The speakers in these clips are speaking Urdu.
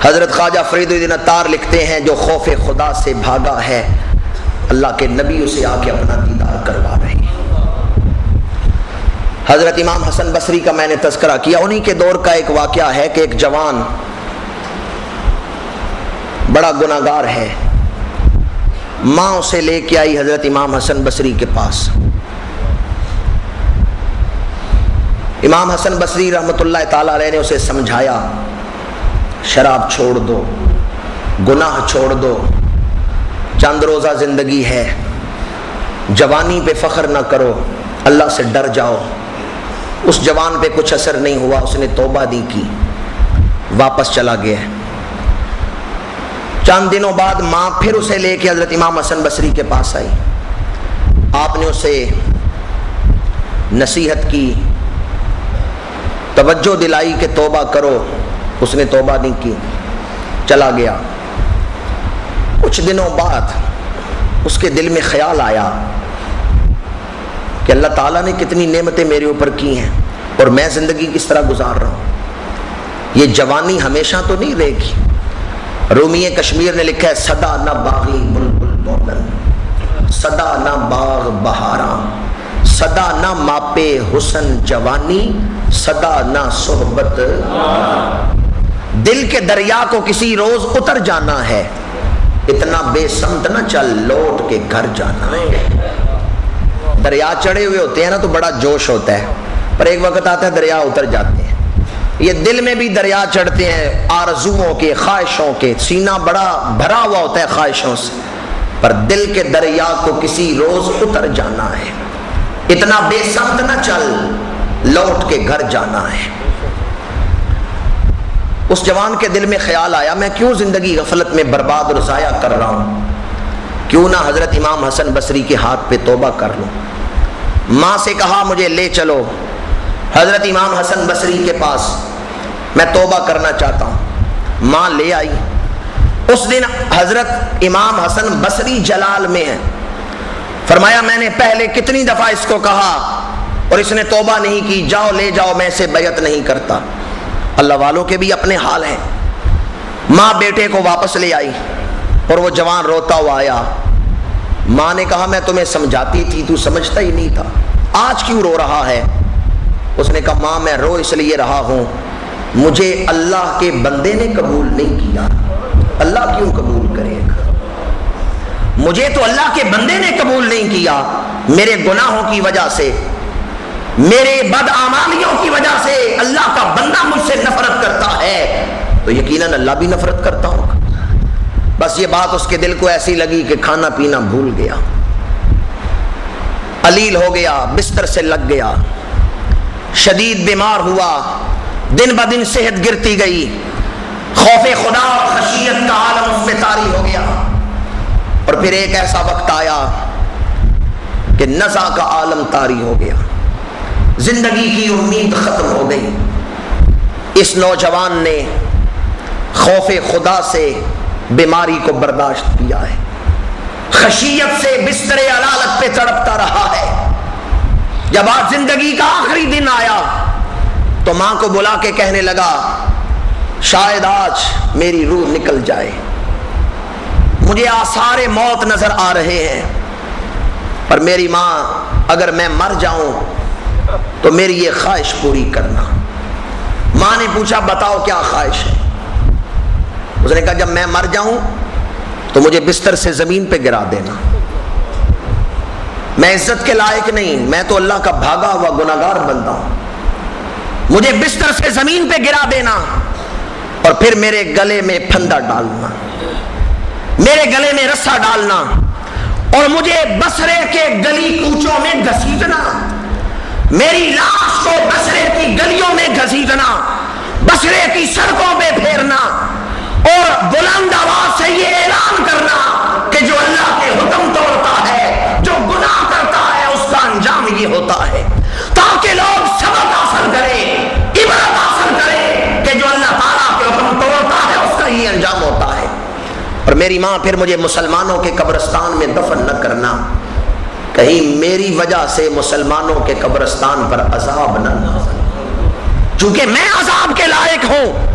حضرت خواجہ فرید الدین عطار لکھتے ہیں جو خوف خدا سے بھاگا ہے اللہ کے نبی اسے آ کے اپنا دیدار کروا رہے ہیں۔ حضرت امام حسن بصری کا میں نے تذکرہ کیا، انہی کے دور کا ایک واقعہ ہے کہ ایک جوان بڑا گناہگار ہے، ماں اسے لے کے آئی حضرت امام حسن بصری کے پاس۔ امام حسن بصری رحمۃ اللہ تعالی علیہ نے اسے سمجھایا، شراب چھوڑ دو، گناہ چھوڑ دو، چند روزہ زندگی ہے، جوانی پہ فخر نہ کرو، اللہ سے ڈر جاؤ۔ اس جوان پہ کچھ اثر نہیں ہوا، اس نے توبہ نہیں کی، واپس چلا گیا۔ چند دنوں بعد ماں پھر اسے لے کے حضرت امام حسن بصری کے پاس آئی، آپ نے اسے نصیحت کی، توجہ دلائی کہ توبہ کرو، اس نے توبہ نہیں کی، چلا گیا۔ کچھ دنوں بعد اس کے دل میں خیال آیا کہ اللہ تعالیٰ نے کتنی نعمتیں میرے اوپر کی ہیں اور میں زندگی کس طرح گزار رہا ہوں، یہ جوانی ہمیشہ تو نہیں رہے گی۔ رومی کشمیر نے لکھا ہے صدا نہ باغی بلبل بولن، صدا نہ باغ بہاراں، صدا نہ ماپے حسن جوانی، صدا نہ صحبت۔ دل کے دریا کو کسی روز اتر جانا ہے، اتنا بے سمت نہ چل لوٹ کے گھر جانا ہے۔ دریا چڑھے ہوئے ہوتے ہیں نا تو بڑا جوش ہوتا ہے، پر ایک وقت آتا ہے دریا اتر جاتے ہیں۔ یہ دل میں بھی دریا چڑھتے ہیں، آرزوؤں کے، خواہشوں کے، سینہ بڑا بھرا ہوا ہوتا ہے خواہشوں سے، پر دل کے دریا کو کسی روز اتر جانا ہے، اتنا بے سمت نہ چل لوٹ کے گھر جانا ہے۔ اس جوان کے دل میں خیال آیا میں کیوں زندگی غفلت میں برباد اور ضائع کر رہا ہوں، کیوں نہ حضرت امام حسن بصری کے ہاتھ پہ توبہ کر لوں۔ ماں سے کہا مجھے لے چلو حضرت امام حسن بصری کے پاس، میں توبہ کرنا چاہتا ہوں۔ ماں لے آئی۔ اس دن حضرت امام حسن بصری جلال میں ہیں، فرمایا میں نے پہلے کتنی دفعہ اس کو کہا اور اس نے توبہ نہیں کی، جاؤ لے جاؤ، میں اسے بیعت نہیں کرتا۔ اللہ والوں کے بھی اپنے حال ہیں۔ ماں بیٹے کو واپس لے آئی اور وہ جوان روتا ہوا آیا۔ ماں نے کہا میں تمہیں سمجھاتی تھی، تو سمجھتا ہی نہیں تھا، آج کیوں رو رہا ہے؟ اس نے کہا ماں میں رو اس لیے رہا ہوں، مجھے اللہ کے بندے نے قبول نہیں کیا، اللہ کیوں قبول کرے گا؟ مجھے تو اللہ کے بندے نے قبول نہیں کیا، میرے گناہوں کی وجہ سے، میرے بدعمالیوں کی وجہ سے اللہ کا بندہ مجھ سے نفرت کرتا ہے، تو یقیناً اللہ بھی نفرت کرتا ہوگا۔ بس یہ بات اس کے دل کو ایسی لگی کہ کھانا پینا بھول گیا، علیل ہو گیا، بستر سے لگ گیا، شدید بیمار ہوا، دن بدن صحت گرتی گئی، خوف خدا اور خشیت کا عالم اس میں طاری ہو گیا۔ اور پھر ایک ایسا وقت آیا کہ نزع کا عالم طاری ہو گیا، زندگی کی امید ختم ہو گئی۔ اس نوجوان نے خوف خدا سے بیماری کو برداشت کیا ہے، خشیت سے بستر علالت پہ تڑپتا رہا ہے۔ جب آج زندگی کا آخری دن آیا تو ماں کو بلا کے کہنے لگا شاید آج میری روح نکل جائے، مجھے آثار موت نظر آ رہے ہیں، پر میری ماں اگر میں مر جاؤں تو میری یہ خواہش پوری کرنا۔ ماں نے پوچھا بتاؤ کیا خواہش ہے؟ اس نے کہا جب میں مر جاؤں تو مجھے بستر سے زمین پہ گرا دینا، میں عزت کے لائق نہیں، میں تو اللہ کا بھاگا ہوا گناہگار بندہ ہوں، مجھے بستر سے زمین پہ گرا دینا اور پھر میرے گلے میں پھندا ڈالنا، میرے گلے میں رسا ڈالنا اور مجھے بصرے کے گلی کوچوں میں گھسیٹنا، میری لاش کو بصرے کی گلیوں میں گھسیٹنا، بصرے کی سڑکوں پہ پھیرنا اور بلند آواز سے یہ اعلان کرنا کہ جو اللہ کے حکم توڑتا ہے، جو گناہ کرتا ہے، اس کا انجام یہ ہوتا ہے، تاکہ لوگ سبق حاصل کریں، عبرت حاصل کریں کہ جو اللہ تعالیٰ کے حکم توڑتا ہے اس کا یہ انجام ہوتا ہے۔ اور میری ماں پھر مجھے مسلمانوں کے قبرستان میں دفن نہ کرنا، کہیں میری وجہ سے مسلمانوں کے قبرستان پر عذاب نہ نازل، چونکہ میں عذاب کے لائق ہوں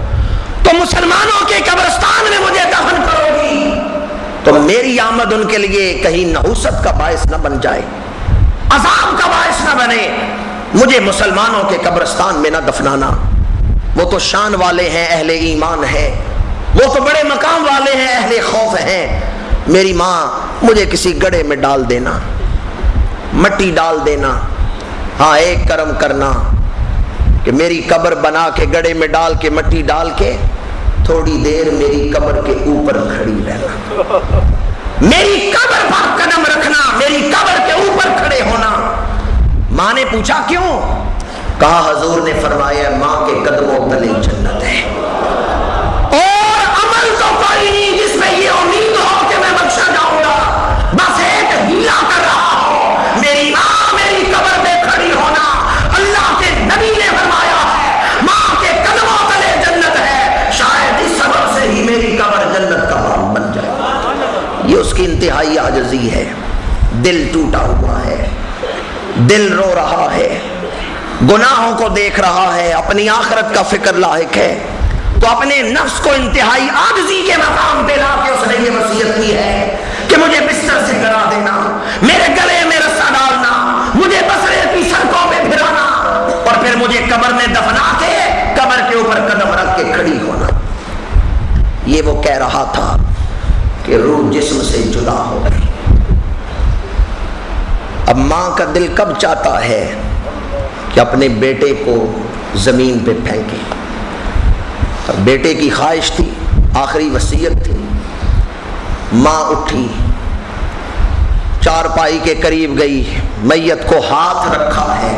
تو تو مسلمانوں کے قبرستان میں مجھے دفن کروگی تو میری آمد ان کے لیے کہیں نحوست کا باعث نہ بن جائے، عذاب کا باعث نہ بنے، مجھے مسلمانوں کے قبرستان میں نہ دفنانا، وہ تو شان والے ہیں، اہل ایمان ہیں، وہ تو بڑے مقام والے ہیں، اہل خوف ہیں، میری ماں مجھے کسی گڑھے میں ڈال دینا، مٹی ڈال دینا، ہاں ایک کرم کرنا کہ میری قبر بنا کے گڑھے میں ڈال کے مٹی ڈال کے تھوڑی دیر میری قبر کے اوپر کھڑی رہنا، میری قبر پر قدم رکھنا، میری قبر کے اوپر کھڑے ہونا۔ ماں نے پوچھا کیوں؟ کہا حضور نے فرمایا ماں کے قدموں تلے جنت ہے، اور عمل تو کوئی نہیں جس میں یہ امید ہو کہ میں بخشا جاؤں گا، بس ایک ہیلا کر رہا ہو، میری ماں میری قبر میں کھڑی ہونا۔ اللہ کے نبی نے فرمایا ہے ماں کے قدموں تلے جنت ہے، شاید اس سبب سے ہی میری قبر جنت کا باب بن جائے۔ یہ اس کی انتہائی عاجزی ہے، دل ٹوٹا ہوا ہے، دل رو رہا ہے، گناہوں کو دیکھ رہا ہے، اپنی آخرت کا فکر لاحق ہے، تو اپنے نفس کو انتہائی عاجزی کے مقام پہ لا کے اس نے یہ وصیت کی ہے کہ مجھے بستر سے گرا دینا، میرے گلے میں رسا ڈالنا، مجھے بسرے کی سڑکوں پہ پھرانا، اور پھر مجھے قبر میں دفنا کے قبر کے اوپر قدم رکھ کے کھڑی ہونا۔ یہ وہ کہہ رہا تھا کہ روح جسم سے جدا ہو گئی۔ اب ماں کا دل کب چاہتا ہے کہ اپنے بیٹے کو زمین پہ پھینکے؟ بیٹے کی خواہش تھی، آخری وصیت تھی۔ ماں اٹھی، چارپائی کے قریب گئی، میت کو ہاتھ رکھا ہے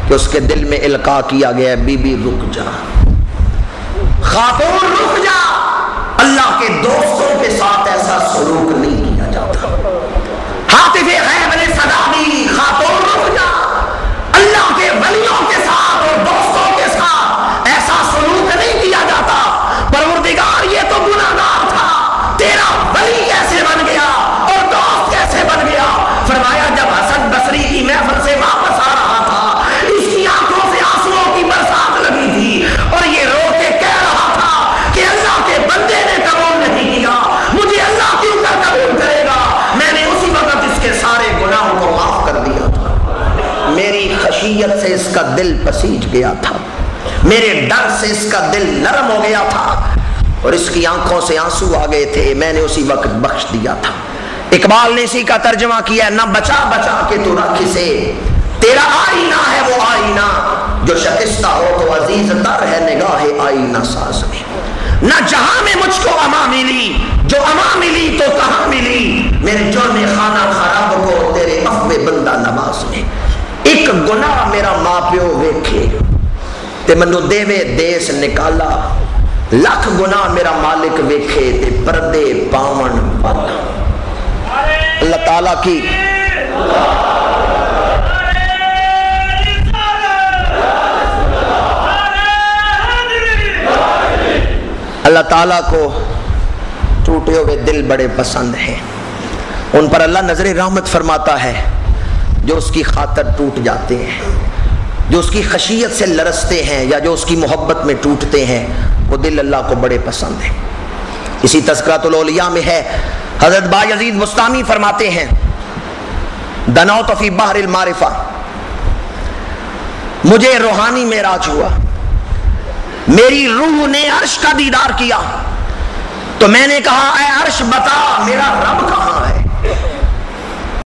کہ اس کے دل میں القاء کیا گیا ہے بی بی رک جا، خاتون رک جا، اللہ کے دوستوں کے ساتھ ایسا سلوک نہیں کیا جاتا۔ حاطف غیب نے صدا دی، خاتون رک جا، اللہ کے ولیوں کے ساتھ اور دوستوں کے ساتھ ایسا سلوک نہیں کیا جاتا۔ پروردگار یہ تو گناہگار تھا، تیرا ولی کیسے بن گیا اور دوست کیسے بن گیا؟ فرمایا جب حسن بصری کی محفل سے واپس آ رہا تھا، اس کی آنکھوں سے آنسوؤں کی برسات لگی تھی اور یہ رو کے کہہ رہا تھا کہ اللہ کے بندے نے قبول نہیں کیا، مجھے اللہ کیوں کر قبول کرے گا؟ میں نے اسی وقت اس کے سارے گناہوں کو معاف کر دیا تھا، میری خشیت سے اس کا دل پسیج گیا تھا، میرے ڈر سے اس کا دل نرم ہو گیا تھا اور اس کی آنکھوں سے آنسو آ گئے تھے، میں نے اسی وقت بخش دیا تھا۔ اقبال نے اسی کا ترجمہ کیا، نہ بچا بچا کے تو رکھ سے، تیرا آئینہ ہے وہ آئینہ، جو شکستہ ہو تو عزیز تر ہے نگاہ آئینہ ساز میں۔ نہ جہاں میں مجھ کو اما ملی، جو اما ملی تو کہاں ملی، میرے جرم خانہ خراب کو تیرے عفو بندہ نواز میں۔ ایک گناہ میرا ماں پیو ویکھے تے منو دیوے دیس نکالا، لکھ گناہ میرا مالک ویکھے تے پردے پاون والا۔ اللہ تعالیٰ کی اللہ تعالیٰ کو ٹوٹے ہوئے دل بڑے پسند ہیں، ان پر اللہ نظر رحمت فرماتا ہے جو اس کی خاطر ٹوٹ جاتے ہیں، جو اس کی خشیت سے لرزتے ہیں یا جو اس کی محبت میں ٹوٹتے ہیں، وہ دل اللہ کو بڑے پسند ہیں۔ اسی تذکرۃ الاولیاء میں ہے، حضرت بایزید بستامی فرماتے ہیں دنوت فی بحر المعرفہ، مجھے روحانی معراج ہوا، میری روح نے عرش کا دیدار کیا، تو میں نے کہا اے عرش بتا میرا رب کہاں